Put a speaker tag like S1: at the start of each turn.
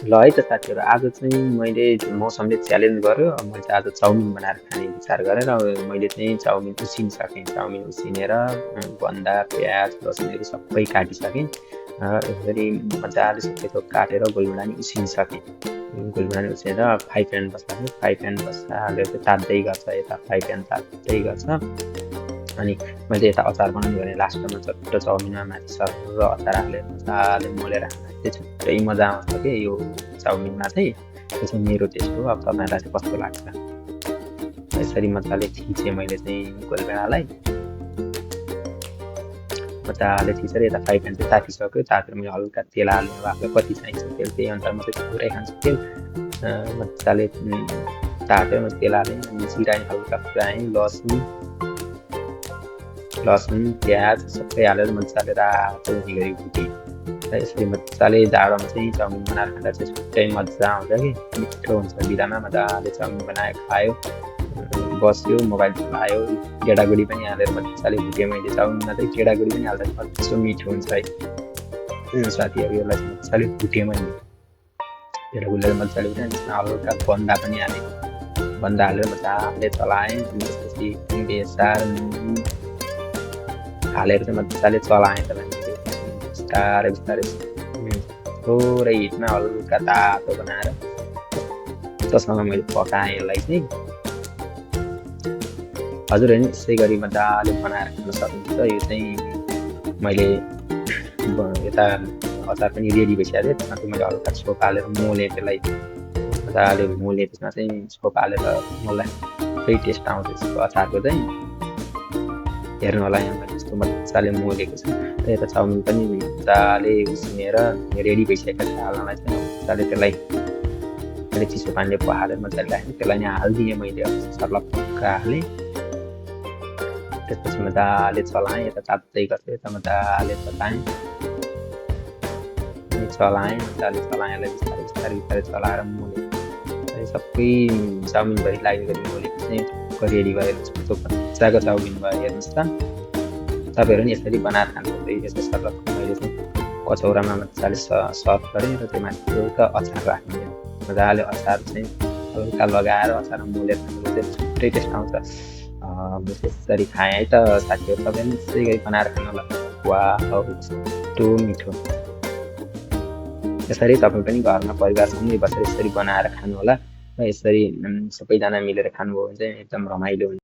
S1: ल है त साथीहरू, आज चाहिँ मैले मौसमले च्यालेन्ज गर्यो। मैले चाहिँ आज चाउमिन बनाएर खाने विचार गरेर मैले चाहिँ चाउमिन उसिनिसकेँ। चाउमिन उसिनेर बन्दा प्याज लसुनहरू सबै काटिसकेँ। यसरी मजाले सबै थोक काटेर गोलगुडानी उसिनिसकेँ। गोलगुडानी उसिनेर फ्राई प्यान बसाल्यो। फ्राई प्यान बसालेर चाहिँ तात्दै गर्छ, यता फ्राई प्यान तात्दै गर्छ। अनि मैले यता अचार बनाउने भने लास्टमा चट्ट चाउमिनमा माथि सरर अचार हालेर मजाले मोलेर खाँदा चाहिँ छुट्टै मजा आउँछ कि यो चाउमिनमा चाहिँ। त्यो चाहिँ मेरो टेस्ट हो। अब तपाईँलाई चाहिँ कस्तो लाग्छ? यसरी मजाले थिचेँ मैले चाहिँ गोलभेडालाई। मजाले थिचेर यता फ्राई प्यान चाहिँ तातिसक्यो। तातेर मैले हल्का तेल हाल्नु, आफूलाई कति चाहिन्छ तेल त्यही अनुसार म चाहिँ थोरै खान्छु तेल। मजाले तातेर मैले तेल हालेँ, अनि जिरा हल्का फ्राई, लसुन प्याज सबै हालेर मजाले रातो हुने गरी भुटेँ। र यसरी मजाले जाडोमा चाहिँ चाउमिन बनाएर खाँदा चाहिँ छुट्टै मजा आउँछ कि, मिठो हुन्छ। बिदामा मजाले चाउमिन बनायो, खायो, बस्यो, मोबाइल चलायो। गेडागुडी पनि हालेर मजाले भुटेँ मैले। चाउमिनमा चाहिँ गेडागुडी पनि हाल्दा मजाले मिठो हुन्छ है साथीहरू। यसलाई चाहिँ मजाले भुटेँ मैले। गेडागुडीलाई मजाले भुटेँ। त्यसमा हल्का बन्दा पनि हालेँ। बन्दा हालेर मजाले चलाएँ। त्यसपछि बेसार हालेर चाहिँ मजाले चलाएँ। बिस्तारै बिस्तारै थोरै हिटमा हल्का तातो बनाएर त्यससँग मैले पकाएँ यसलाई चाहिँ। हजुरहरू नि यसै गरी मजाले बनाएर खान सक्नुहुन्छ। यो चाहिँ मैले यता अचार पनि रेडी भइसकेको थिएँ। त्यसमा चाहिँ मैले हल्का छोप हालेर मोलेँ, त्यसलाई मजाले मोलेँ। त्यसमा चाहिँ छोप हालेर मलाई थुप्रै टेस्ट आउँछ यसको अचारको चाहिँ। हेर्नु होला यहाँ मैले यस्तो मजाले मोलेको छ। र यता चाउमिन पनि मजाले उसिनेर रेडी भइसकेको छ हाल्नलाई चाहिँ। मजाले त्यसलाई मैले चिसो पानीले पखालेर मजाले राखेँ। त्यसलाई नि हालिदिएँ मैले, सर्लक्क हालेँ। त्यसपछि मजाले चलाएँ। यता तात्दै गर्छ, यता मजाले चलाएँ मजाले चलाएँ। यसलाई बिस्तारै बिस्तारै बिस्तारै चलाएर मोलेँ। सबै चाउमिनभरि लाग्ने गरी मोलेको चाहिँ रेडी भयो। कस्तो मजाको चाउमिन भयो हेर्नुहोस् त। तपाईँहरू नि यसरी बनाएर खानुहुन्छ। यस्तो सर्लक्क मैले चाहिँ कचौरामा मजाले सर्भ गरेँ र त्यो माथि हल्का अचार राख्ने। मजाले अचार चाहिँ हल्का लगाएर अचारमा मोलेर खानुको चाहिँ छुट्टै टेस्ट आउँछ। यसरी खाएँ है त साथीहरू। तपाईँ पनि यसै गरी बनाएर खानु होला। वाह कस्तो मिठो। यसरी तपाईँ पनि घरमा परिवारसँगै बसेर यसरी बनाएर खानु होला। र यसरी सबैजना मिलेर खानुभयो भने चाहिँ एकदम रमाइलो हुन्छ।